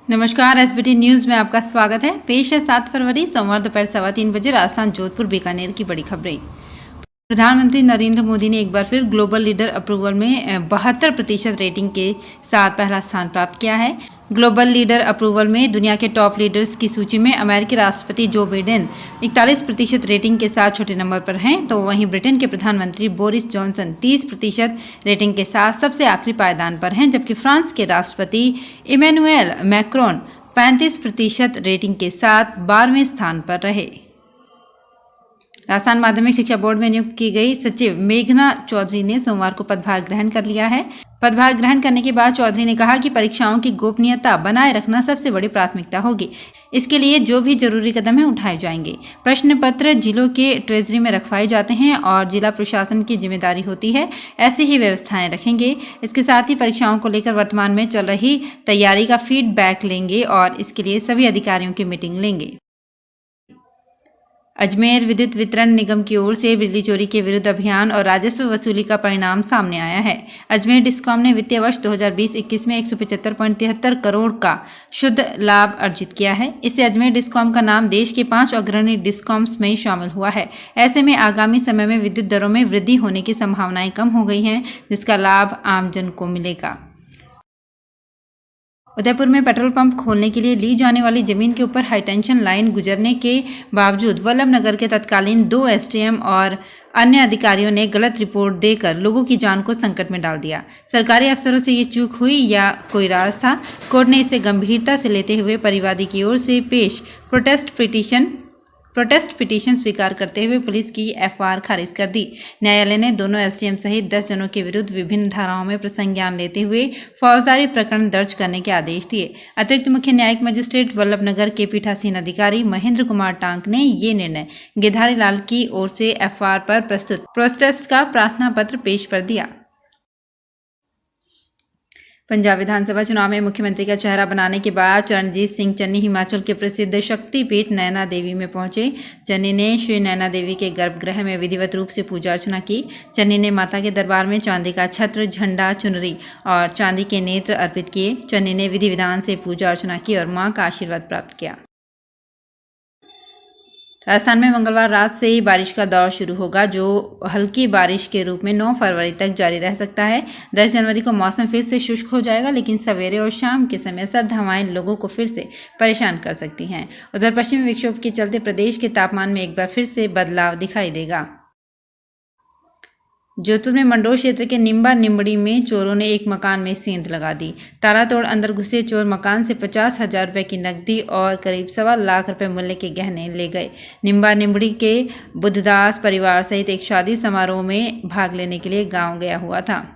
नमस्कार, SBT news में आपका स्वागत है। पेश है 7 फरवरी सोमवार दोपहर 3:15 बजे राजस्थान जोधपुर बीकानेर की बड़ी खबरें। प्रधानमंत्री नरेंद्र मोदी ने एक बार फिर ग्लोबल लीडर अप्रूवल में 72% रेटिंग के साथ पहला स्थान प्राप्त किया है। ग्लोबल लीडर अप्रूवल में दुनिया के टॉप लीडर्स की सूची में अमेरिकी राष्ट्रपति जो बाइडेन 41% रेटिंग के साथ छोटे नंबर पर हैं, तो वहीं ब्रिटेन के प्रधानमंत्री बोरिस जॉनसन 30% रेटिंग के साथ सबसे आखिरी पायदान पर हैं, जबकि फ्रांस के राष्ट्रपति इमैनुएल मैक्रोन 35% रेटिंग के साथ 12वें स्थान पर रहे। राजस्थान माध्यमिक शिक्षा बोर्ड में नियुक्त की गई सचिव मेघना चौधरी ने सोमवार को पदभार ग्रहण कर लिया है। पदभार ग्रहण करने के बाद चौधरी ने कहा कि परीक्षाओं की गोपनीयता बनाए रखना सबसे बड़ी प्राथमिकता होगी। इसके लिए जो भी जरूरी कदम है उठाए जाएंगे। प्रश्न पत्र जिलों के ट्रेजरी में रखवाए जाते हैं और जिला प्रशासन की जिम्मेदारी होती है, ऐसी ही व्यवस्थाएं रखेंगे। इसके साथ ही परीक्षाओं को लेकर वर्तमान में चल रही तैयारी का फीडबैक लेंगे और इसके लिए सभी अधिकारियों की मीटिंग लेंगे। अजमेर विद्युत वितरण निगम की ओर से बिजली चोरी के विरुद्ध अभियान और राजस्व वसूली का परिणाम सामने आया है। अजमेर डिस्कॉम ने वित्तीय वर्ष 2020-21 में 175.73 करोड़ का शुद्ध लाभ अर्जित किया है। इससे अजमेर डिस्कॉम का नाम देश के 5 अग्रणी डिस्कॉम्स में शामिल हुआ है। ऐसे में आगामी समय में विद्युत दरों में वृद्धि होने की संभावनाएं कम हो गई हैं, जिसका लाभ आमजन को मिलेगा। उदयपुर में पेट्रोल पंप खोलने के लिए ली जाने वाली जमीन के ऊपर हाईटेंशन लाइन गुजरने के बावजूद वल्लभ नगर के तत्कालीन 2 एसडीएम और अन्य अधिकारियों ने गलत रिपोर्ट देकर लोगों की जान को संकट में डाल दिया। सरकारी अफसरों से ये चूक हुई या कोई राज था? कोर्ट ने इसे गंभीरता से लेते हुए परिवादी की ओर से पेश प्रोटेस्ट पिटीशन स्वीकार करते हुए पुलिस की एफआईआर खारिज कर दी। न्यायालय ने दोनों एसडीएम सहित 10 जनों के विरुद्ध विभिन्न धाराओं में संज्ञान लेते हुए फौजदारी प्रकरण दर्ज करने के आदेश दिए। अतिरिक्त मुख्य न्यायिक मजिस्ट्रेट वल्लभ नगर के पीठासीन अधिकारी महेंद्र कुमार टांक ने ये निर्णय गिधारी लाल की ओर से एफआईआर पर प्रस्तुत प्रोटेस्ट का प्रार्थना पत्र पेश कर दिया। पंजाब विधानसभा चुनाव में मुख्यमंत्री का चेहरा बनाने के बाद चरणजीत सिंह चन्नी हिमाचल के प्रसिद्ध शक्तिपीठ नैना देवी में पहुंचे। चन्नी ने श्री नैना देवी के गर्भगृह में विधिवत रूप से पूजा अर्चना की। चन्नी ने माता के दरबार में चांदी का छत्र, झंडा, चुनरी और चांदी के नेत्र अर्पित किए। चन्नी ने विधि विधान से पूजा अर्चना की और मां का आशीर्वाद प्राप्त किया। राजस्थान में मंगलवार रात से ही बारिश का दौर शुरू होगा, जो हल्की बारिश के रूप में 9 फरवरी तक जारी रह सकता है। 10 जनवरी को मौसम फिर से शुष्क हो जाएगा, लेकिन सवेरे और शाम के समय सर्द हवाएं लोगों को फिर से परेशान कर सकती हैं। उधर पश्चिमी विक्षोभ के चलते प्रदेश के तापमान में एक बार फिर से बदलाव दिखाई देगा। जोधपुर में मंडोर क्षेत्र के निम्बा निम्बड़ी में चोरों ने एक मकान में सेंध लगा दी। ताला तोड़ अंदर घुसे चोर मकान से 50,000 रुपए की नकदी और करीब 1.25 लाख रुपए मूल्य के गहने ले गए। निम्बा निम्बड़ी के बुद्धदास परिवार सहित एक शादी समारोह में भाग लेने के लिए गांव गया हुआ था।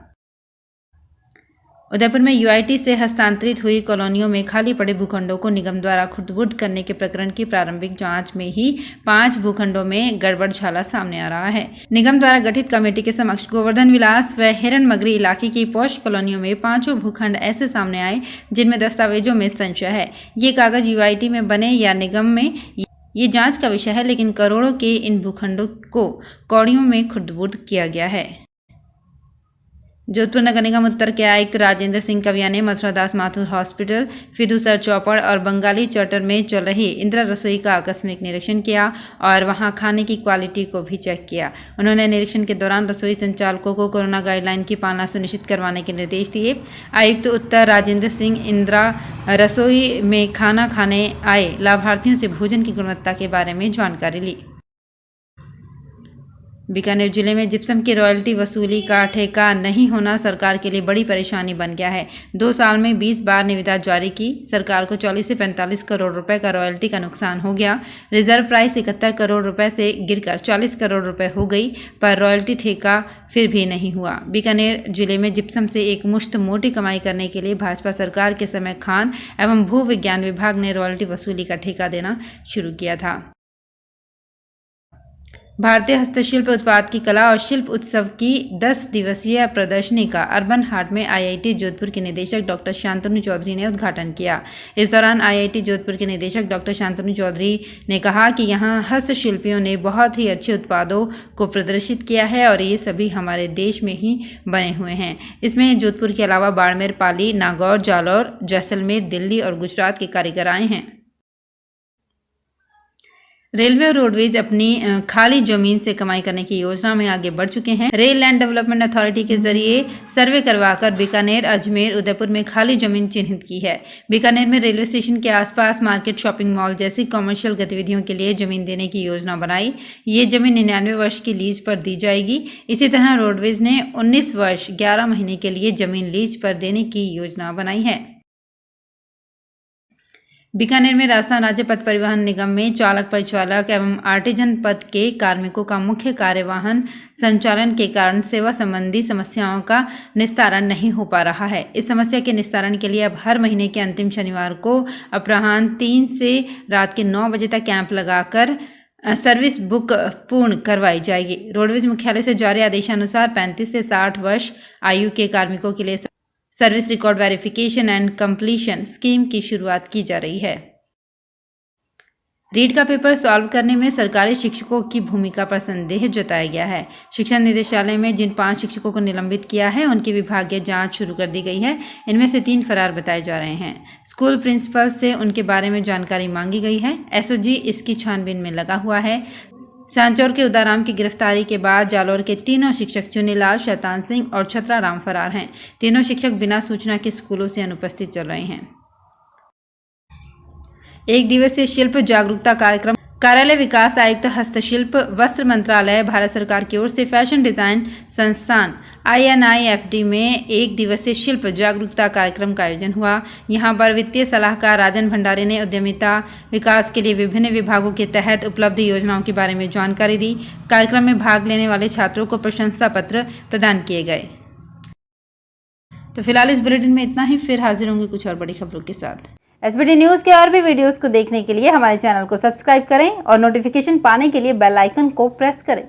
उदयपुर में यूआईटी से हस्तांतरित हुई कॉलोनियों में खाली पड़े भूखंडों को निगम द्वारा खुर्द-बुर्द करने के प्रकरण की प्रारंभिक जांच में ही 5 भूखंडों में गड़बड़झाला सामने आ रहा है। निगम द्वारा गठित कमेटी के समक्ष गोवर्धन विलास व हिरन मगरी इलाके की पौष कॉलोनियों में 5 भूखंड ऐसे सामने आए जिनमें दस्तावेजों में संशय है। ये कागज यूआईटी में बने या निगम में, ये जांच का विषय है, लेकिन करोड़ों के इन भूखंडों को कौड़ियों में खुर्द-बुर्द किया गया है। जोधपुर नगर निगम उत्तर के आयुक्त राजेंद्र सिंह कविया ने मथुरादास माथुर हॉस्पिटल, फिदूसर चौपड़ और बंगाली चौटर में चल रही इंदिरा रसोई का आकस्मिक निरीक्षण किया और वहां खाने की क्वालिटी को भी चेक किया। उन्होंने निरीक्षण के दौरान रसोई संचालकों को कोरोना गाइडलाइन की पालना सुनिश्चित करवाने के निर्देश दिए। आयुक्त उत्तर राजेंद्र सिंह इंदिरा रसोई में खाना खाने आए लाभार्थियों से भोजन की गुणवत्ता के बारे में जानकारी ली। बीकानेर जिले में जिप्सम की रॉयल्टी वसूली का ठेका नहीं होना सरकार के लिए बड़ी परेशानी बन गया है। 2 साल में 20 बार निविदा जारी की। सरकार को 40 से 45 करोड़ रुपए का रॉयल्टी का नुकसान हो गया। रिजर्व प्राइस 71 करोड़ रुपए से गिरकर 40 करोड़ रुपए हो गई, पर रॉयल्टी ठेका फिर भी नहीं हुआ। बीकानेर जिले में जिप्सम से एक मुश्त मोटी कमाई करने के लिए भाजपा सरकार के समय खान एवं भू विज्ञान विभाग ने रॉयल्टी वसूली का ठेका देना शुरू किया था। भारतीय हस्तशिल्प उत्पाद की कला और शिल्प उत्सव की 10 दिवसीय प्रदर्शनी का अर्बन हाट में आईआईटी जोधपुर के निदेशक डॉक्टर शांतनु चौधरी ने उद्घाटन किया। इस दौरान आईआईटी जोधपुर के निदेशक डॉक्टर शांतनु चौधरी ने कहा कि यहां हस्तशिल्पियों ने बहुत ही अच्छे उत्पादों को प्रदर्शित किया है और ये सभी हमारे देश में ही बने हुए हैं। इसमें जोधपुर के अलावा बाड़मेर, पाली, नागौर, जालौर, जैसलमेर, दिल्ली और गुजरात के कारीगर आए हैं। रेलवे और रोडवेज अपनी खाली जमीन से कमाई करने की योजना में आगे बढ़ चुके हैं। रेल लैंड डेवलपमेंट अथॉरिटी के जरिए सर्वे करवाकर बीकानेर, अजमेर, उदयपुर में खाली जमीन चिन्हित की है। बीकानेर में रेलवे स्टेशन के आसपास मार्केट, शॉपिंग मॉल जैसी कमर्शियल गतिविधियों के लिए जमीन देने की योजना बनाई। ये जमीन 99 वर्ष की लीज पर दी जाएगी। इसी तरह रोडवेज ने 19 वर्ष 11 महीने के लिए जमीन लीज पर देने की योजना बनाई है। बीकानेर में राजस्थान राज्य पथ परिवहन निगम में चालक, परिचालक एवं आर्टिजन पद के कार्मिकों का मुख्य कार्यवाहन संचालन के कारण सेवा संबंधी समस्याओं का निस्तारण नहीं हो पा रहा है। इस समस्या के निस्तारण के लिए अब हर महीने के अंतिम शनिवार को अपराह्न 3 से रात के 9 बजे तक कैंप लगाकर सर्विस बुक पूर्ण करवाई जाएगी। रोडवेज मुख्यालय से जारी आदेशानुसार 35 से 60 वर्ष आयु के कार्मिकों के लिए service record verification and completion scheme की शुरुआत की जा रही है। रीट का पेपर सॉल्व करने में सरकारी शिक्षकों की भूमिका पर संदेह जताया गया है। शिक्षा निदेशालय में जिन 5 शिक्षकों को निलंबित किया है उनकी विभागीय जांच शुरू कर दी गई है। इनमें से 3 फरार बताए जा रहे हैं। स्कूल प्रिंसिपल से उनके बारे में जानकारी मांगी गई है। एसओजी इसकी छानबीन में लगा हुआ है। सांचौर के उदाराम की गिरफ्तारी के बाद जालौर के तीनों शिक्षक चुनीलाल, शैतान सिंह और छतराराम फरार हैं। तीनों शिक्षक बिना सूचना के स्कूलों से अनुपस्थित चल रहे हैं। 1 दिवसीय शिल्प जागरूकता कार्यक्रम कार्यालय विकास आयुक्त, हस्तशिल्प, वस्त्र मंत्रालय, भारत सरकार की ओर से फैशन डिजाइन संस्थान INIFD में 1 दिवसीय शिल्प जागरूकता कार्यक्रम का आयोजन हुआ। यहां पर वित्तीय सलाहकार राजन भंडारी ने उद्यमिता विकास के लिए विभिन्न विभागों के तहत उपलब्ध योजनाओं के बारे में जानकारी दी। कार्यक्रम में भाग लेने वाले छात्रों को प्रशंसा पत्र प्रदान किए गए। तो फिलहाल इस बुलेटिन में इतना ही। फिर हाजिर होंगे कुछ और बड़ी खबरों के साथ। SBT न्यूज़ के और भी वीडियोस को देखने के लिए हमारे चैनल को सब्सक्राइब करें और नोटिफिकेशन पाने के लिए बेल आइकन को प्रेस करें।